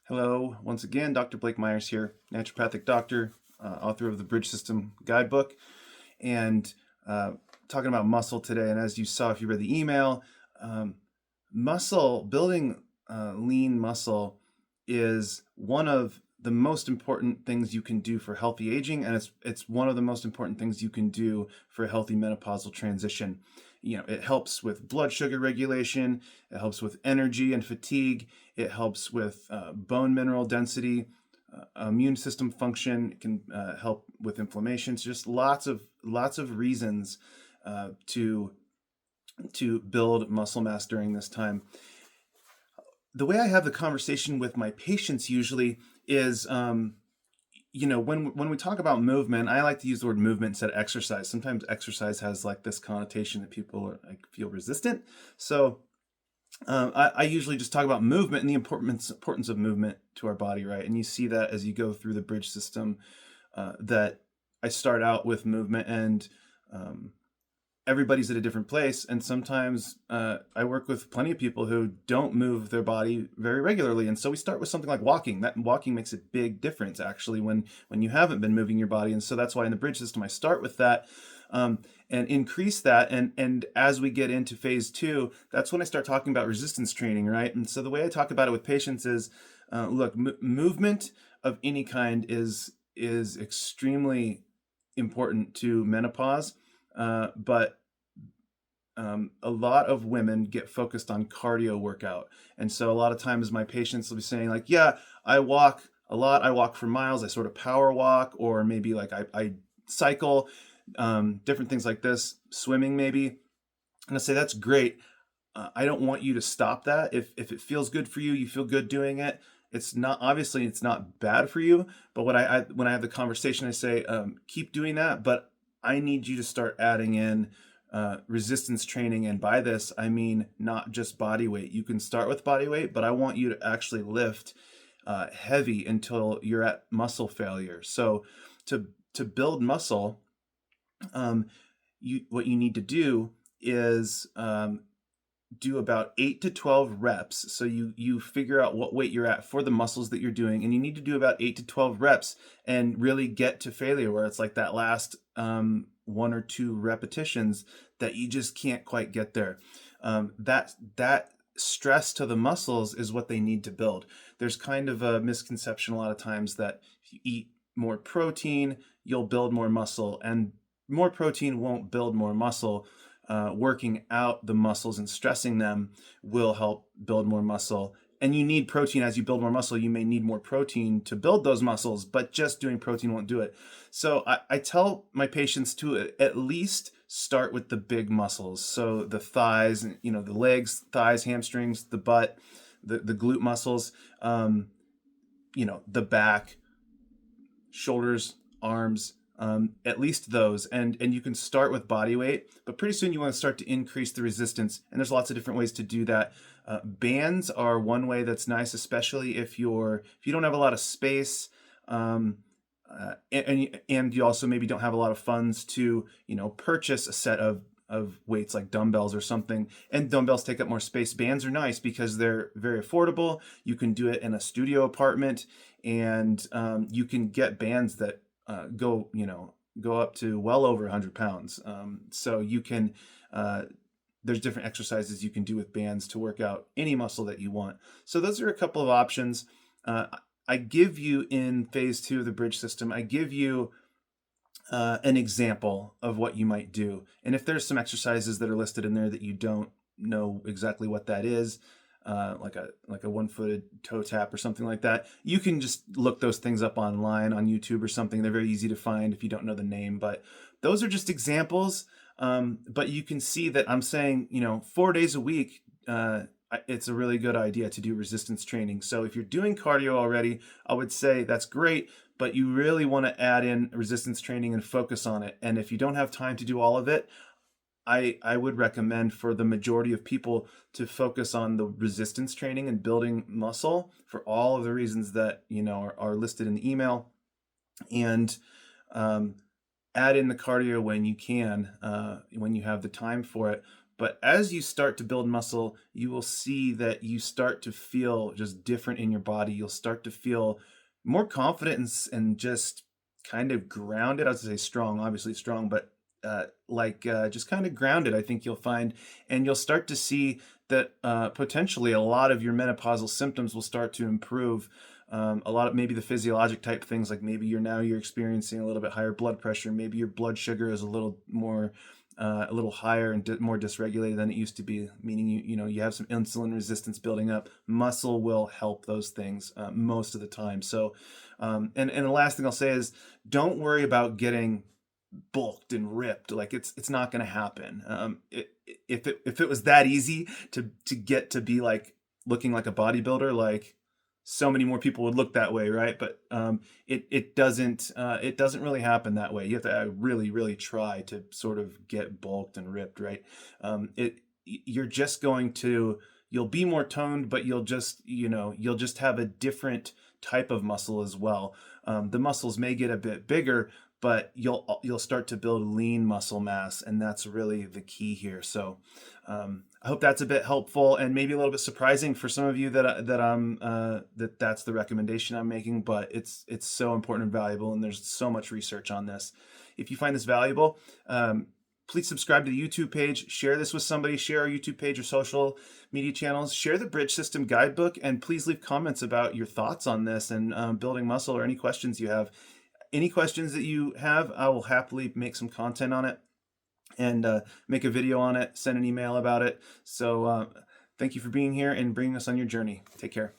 Hello, once again, Dr. Blake Myers here, naturopathic doctor, author of the Bridge System Guidebook, and talking about muscle today. And as you saw, if you read the email, um, building lean muscle is one of the most important things you can do for healthy aging, and it's one of the most important things you can do for a healthy menopausal transition. It helps with blood sugar regulation, it helps with energy and fatigue, it helps with bone mineral density, immune system function. It can help with inflammation. So just lots of reasons to build muscle mass during this time. The way I have the conversation with my patients usually is, when we talk about movement, I like to use the word movement instead of exercise. Sometimes exercise has like this connotation that people feel resistant. So I usually just talk about movement and the importance of movement to our body, right? And you see that as you go through the bridge system, that I start out with movement, and everybody's at a different place. And sometimes I work with plenty of people who don't move their body very regularly. And so we start with something like walking. That walking makes a big difference actually when you haven't been moving your body. And so that's why in the bridge system, I start with that. And increase that. And as we get into phase 2, that's when I start talking about resistance training, right? And so the way I talk about it with patients is, look, movement of any kind is extremely important to menopause, but a lot of women get focused on cardio workout. And so a lot of times my patients will be saying like, yeah, I walk a lot. I walk for miles. I sort of power walk, or maybe like I cycle, different things like this, swimming maybe. And I say, that's great. I don't want you to stop that. If it feels good for you, you feel good doing it. It's not bad for you. But when I have the conversation, I say, keep doing that, but I need you to start adding in resistance training. And by this, I mean not just body weight. You can start with body weight, but I want you to actually lift heavy until you're at muscle failure. So to build muscle, what you need to do is do about 8 to 12 reps. So you figure out what weight you're at for the muscles that you're doing, and you need to do about 8 to 12 reps and really get to failure, where it's like that last 1 or 2 repetitions that you just can't quite get there. That stress to the muscles is what they need to build. There's kind of a misconception a lot of times that if you eat more protein, you'll build more muscle, and more protein won't build more muscle. Working out the muscles and stressing them will help build more muscle. And you need protein as you build more muscle. You may need more protein to build those muscles, but just doing protein won't do it. So I tell my patients to at least start with the big muscles. So the thighs, the legs, thighs, hamstrings, the butt, the glute muscles, the back, shoulders, arms, at least those, and you can start with body weight, but pretty soon you want to start to increase the resistance, and there's lots of different ways to do that. Bands are one way that's nice, especially if you don't have a lot of space, and you also maybe don't have a lot of funds to purchase a set of weights like dumbbells or something, and dumbbells take up more space. Bands are nice because they're very affordable. You can do it in a studio apartment, and you can get bands that go up to well over 100 pounds. So you can, there's different exercises you can do with bands to work out any muscle that you want. So those are a couple of options. I give you in phase 2 of the bridge system, I give you an example of what you might do. And if there's some exercises that are listed in there that you don't know exactly what that is, like a one-footed toe tap or something like that, you can just look those things up online on YouTube or something. They're very easy to find if you don't know the name, but those are just examples. But you can see that I'm saying, 4 days a week, it's a really good idea to do resistance training. So if you're doing cardio already, I would say that's great, but you really want to add in resistance training and focus on it. And if you don't have time to do all of it, I would recommend for the majority of people to focus on the resistance training and building muscle for all of the reasons that are listed in the email, and add in the cardio when you can, when you have the time for it. But as you start to build muscle, you will see that you start to feel just different in your body. You'll start to feel more confident and just kind of grounded. I would say strong, obviously strong, but just kind of grounded, I think you'll find. And you'll start to see that potentially a lot of your menopausal symptoms will start to improve. A lot of maybe the physiologic type things, like maybe you're experiencing a little bit higher blood pressure. Maybe your blood sugar is a little more, a little higher and more dysregulated than it used to be, meaning you have some insulin resistance building up. Muscle will help those things most of the time. So, and the last thing I'll say is, don't worry about getting bulked and ripped. Like it's not going to happen. If it was that easy to get to be like looking like a bodybuilder, like so many more people would look that way, right? But it doesn't really happen that way. You have to really try to sort of get bulked and ripped, right? You're just going to, you'll be more toned, but you'll just have a different type of muscle as well. The muscles may get a bit bigger, but you'll start to build lean muscle mass, and that's really the key here. So I hope that's a bit helpful and maybe a little bit surprising for some of you that's the recommendation I'm making, but it's so important and valuable, and there's so much research on this. If you find this valuable, please subscribe to the YouTube page, share this with somebody, share our YouTube page or social media channels, share the Bridge System Guidebook, and please leave comments about your thoughts on this and building muscle, or any questions you have. Any questions that you have, I will happily make some content on it and make a video on it, send an email about it. So thank you for being here and bringing us on your journey. Take care.